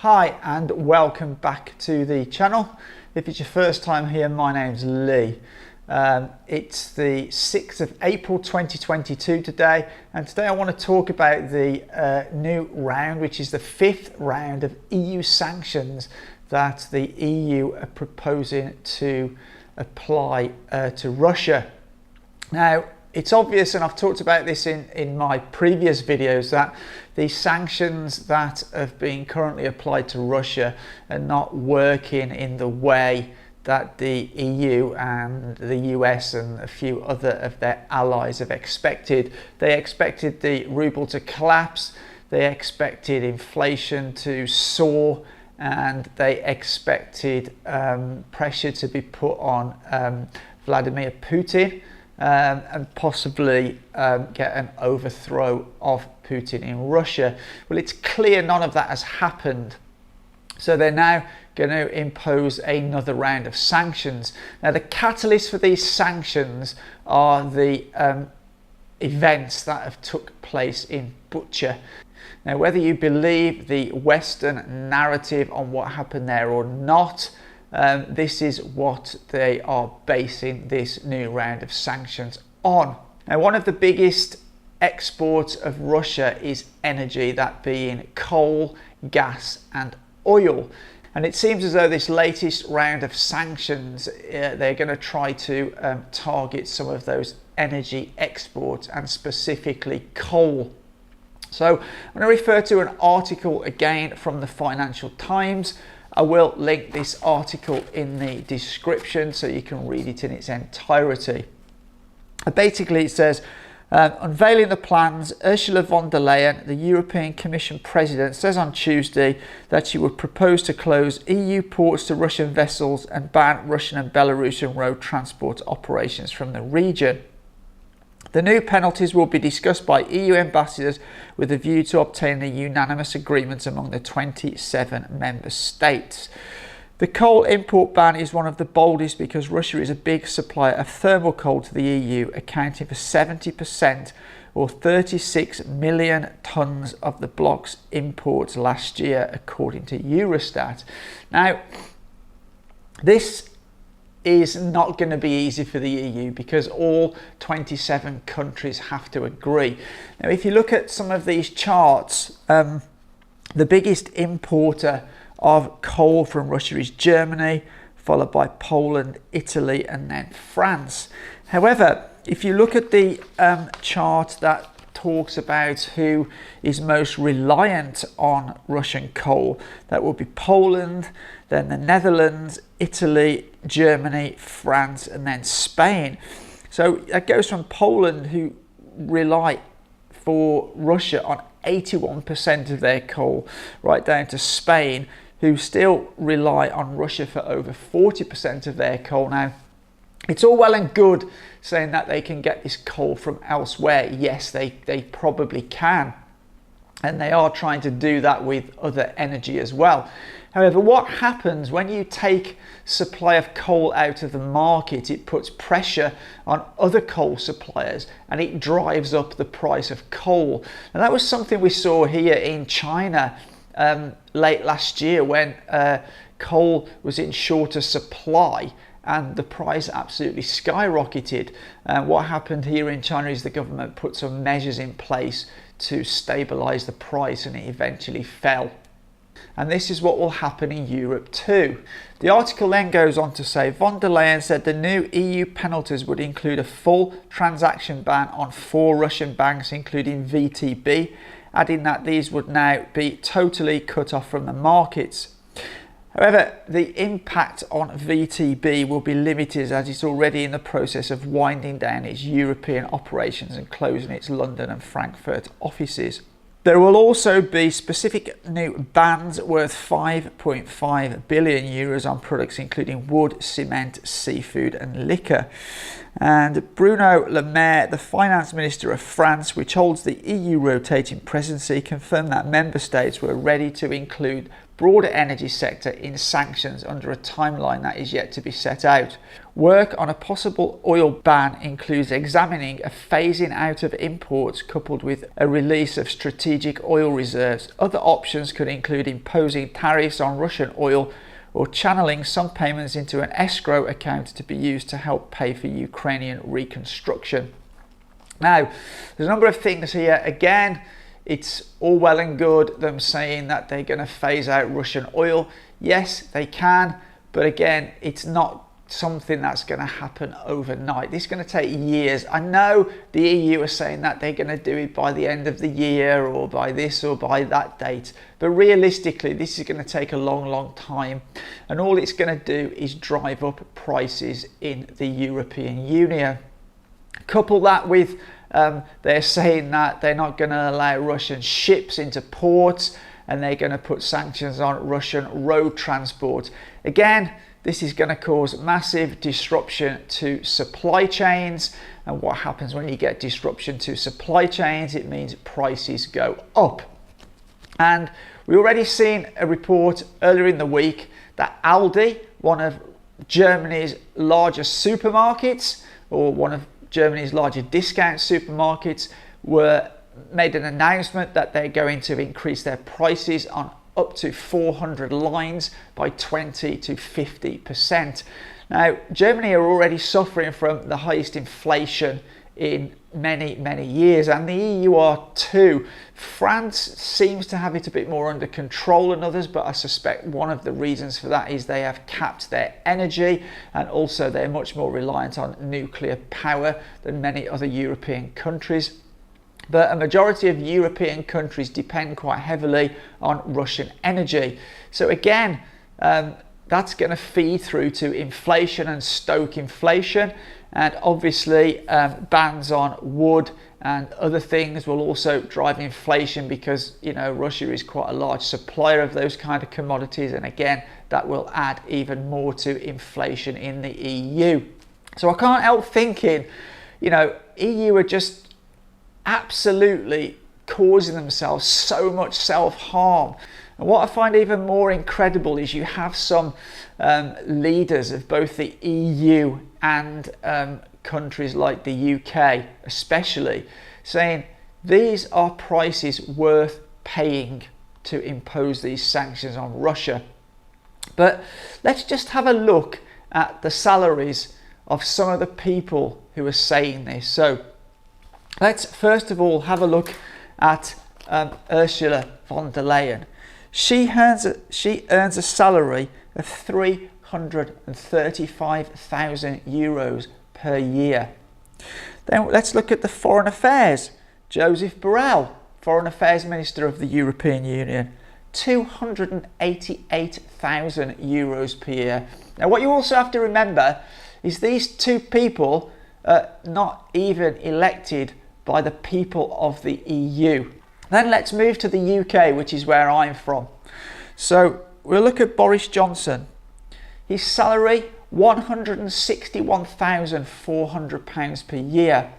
Hi and welcome back to the channel. If it's your first time here, my name's Lee. It's the 6th of April 2022 today, and today I want to talk about the new round, which is the 5th round of EU sanctions that the EU are proposing to apply to Russia. Now, it's obvious, and I've talked about this in my previous videos, that the sanctions that have been currently applied to Russia are not working in the way that the EU and the US and a few other of their allies have expected. They expected the ruble to collapse, they expected inflation to soar, and they expected pressure to be put on Vladimir Putin and possibly get an overthrow of Putin in Russia. Well, it's clear none of that has happened. So they're now going to impose another round of sanctions. Now, the catalyst for these sanctions are the events that have took place in Bucha. Now, whether you believe the Western narrative on what happened there or not, this is what they are basing this new round of sanctions on. Now, one of the biggest exports of Russia is energy, that being coal, gas and oil. And it seems as though this latest round of sanctions, they're going to try to target some of those energy exports, and specifically coal. So I'm going to refer to an article again from the Financial Times. I will link this article in the description so you can read it in its entirety. Basically, it says, unveiling the plans, Ursula von der Leyen, the European Commission President, says on Tuesday that she would propose to close EU ports to Russian vessels and ban Russian and Belarusian road transport operations from the region. The new penalties will be discussed by EU ambassadors with a view to obtaining a unanimous agreement among the 27 member states. The coal import ban is one of the boldest because Russia is a big supplier of thermal coal to the EU, accounting for 70% or 36 million tonnes of the bloc's imports last year, according to Eurostat. Now, this is not going to be easy for the EU because all 27 countries have to agree. Now, if you look at some of these charts, the biggest importer of coal from Russia is Germany, followed by Poland, Italy, and then France. However, if you look at the chart that talks about who is most reliant on Russian coal, that will be Poland, then the Netherlands, Italy, Germany, France, and then Spain. So that goes from Poland, who rely for Russia on 81% of their coal, right down to Spain, who still rely on Russia for over 40% of their coal. Now, it's all well and good saying that they can get this coal from elsewhere. Yes, they probably can. And they are trying to do that with other energy as well. However, what happens when you take supply of coal out of the market? It puts pressure on other coal suppliers and it drives up the price of coal. And that was something we saw here in China late last year when coal was in shorter supply and the price absolutely skyrocketed. What happened here in China is the government put some measures in place to stabilize the price, and it eventually fell. And this is what will happen in Europe too. The article then goes on to say, von der Leyen said the new EU penalties would include a full transaction ban on 4 Russian banks, including VTB, adding that these would now be totally cut off from the markets. However, the impact on VTB will be limited as it's already in the process of winding down its European operations and closing its London and Frankfurt offices. There will also be specific new bans worth 5.5 billion euros on products including wood, cement, seafood and liquor. And Bruno Le Maire, the finance minister of France, which holds the EU rotating presidency, confirmed that member states were ready to include broader energy sector in sanctions under a timeline that is yet to be set out. Work on a possible oil ban includes examining a phasing out of imports coupled with a release of strategic oil reserves. Other options could include imposing tariffs on Russian oil or channeling some payments into an escrow account to be used to help pay for Ukrainian reconstruction. Now, there's a number of things here. Again, it's all well and good them saying that they're going to phase out Russian oil. Yes, they can, but again, it's not something that's going to happen overnight. This is going to take years. I know the EU are saying that they're going to do it by the end of the year or by this or by that date, but realistically this is going to take a long time, and all it's going to do is drive up prices in the European Union. Couple that with they're saying that they're not going to allow Russian ships into ports, and they're going to put sanctions on Russian road transport. Again, this is going to cause massive disruption to supply chains, and what happens when you get disruption to supply chains? It means prices go up. And we already seen a report earlier in the week that Aldi, one of Germany's largest supermarkets, or one of Germany's largest discount supermarkets, made an announcement that they're going to increase their prices on up to 400 lines by 20 to 50%. Now, Germany are already suffering from the highest inflation in many years, and the EU are too. France seems to have it a bit more under control than others, but I suspect one of the reasons for that is they have capped their energy, and also they're much more reliant on nuclear power than many other European countries. But a majority of European countries depend quite heavily on Russian energy. So again, that's going to feed through to inflation and stoke inflation. And obviously bans on wood and other things will also drive inflation, because Russia is quite a large supplier of those kind of commodities, and again that will add even more to inflation in the EU. So I can't help thinking, EU are just absolutely causing themselves so much self-harm. And what I find even more incredible is you have some leaders of both the EU and countries like the UK especially saying these are prices worth paying to impose these sanctions on Russia. But let's just have a look at the salaries of some of the people who are saying this. So let's first of all have a look at Ursula von der Leyen. She earns a salary of €335,000 per year. Then let's look at the Foreign Affairs. Joseph Borrell, Foreign Affairs Minister of the European Union, €288,000 per year. Now what you also have to remember is these two people are not even elected by the people of the EU. Then let's move to the UK, which is where I'm from. So we'll look at Boris Johnson. His salary, £161,400 per year.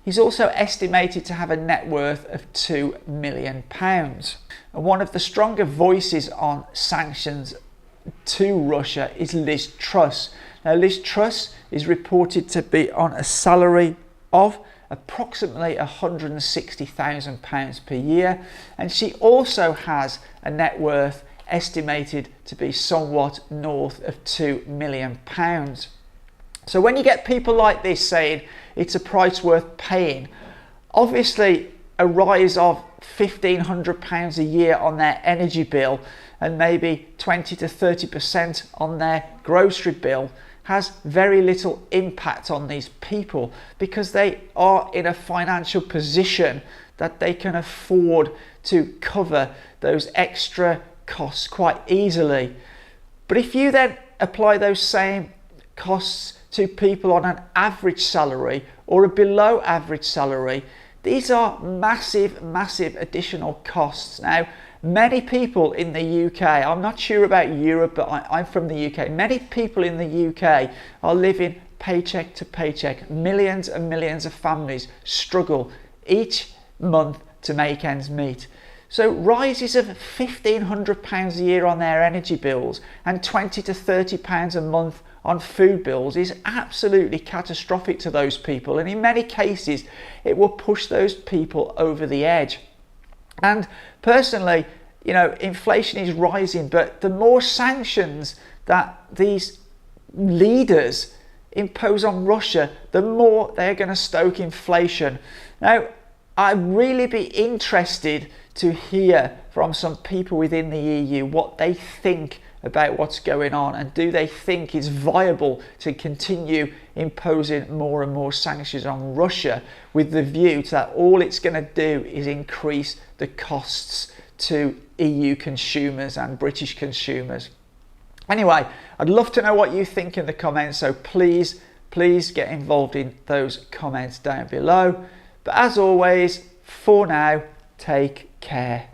He's also estimated to have a net worth of £2 million. And one of the stronger voices on sanctions to Russia is Liz Truss. Now Liz Truss is reported to be on a salary of approximately £160,000 per year, and she also has a net worth estimated to be somewhat north of £2 million. So when you get people like this saying it's a price worth paying, obviously a rise of £1,500 a year on their energy bill and maybe 20 to 30% on their grocery bill has very little impact on these people, because they are in a financial position that they can afford to cover those extra costs quite easily. But if you then apply those same costs to people on an average salary or a below average salary, these are massive additional costs. Now, many people in the UK, I'm not sure about Europe, but I'm from the UK. Many people in the UK are living paycheck to paycheck. Millions and millions of families struggle each month to make ends meet. So rises of £1,500 a year on their energy bills and £20 to £30 a month on food bills is absolutely catastrophic to those people, and in many cases it will push those people over the edge. And personally, you know, inflation is rising, but the more sanctions that these leaders impose on Russia, the more they're going to stoke inflation. Now, I'd really be interested to hear from some people within the EU what they think about what's going on, and do they think it's viable to continue imposing more and more sanctions on Russia with the view that all it's going to do is increase the costs to EU consumers and British consumers. Anyway, I'd love to know what you think in the comments, so please get involved in those comments down below. But as always, for now, take care.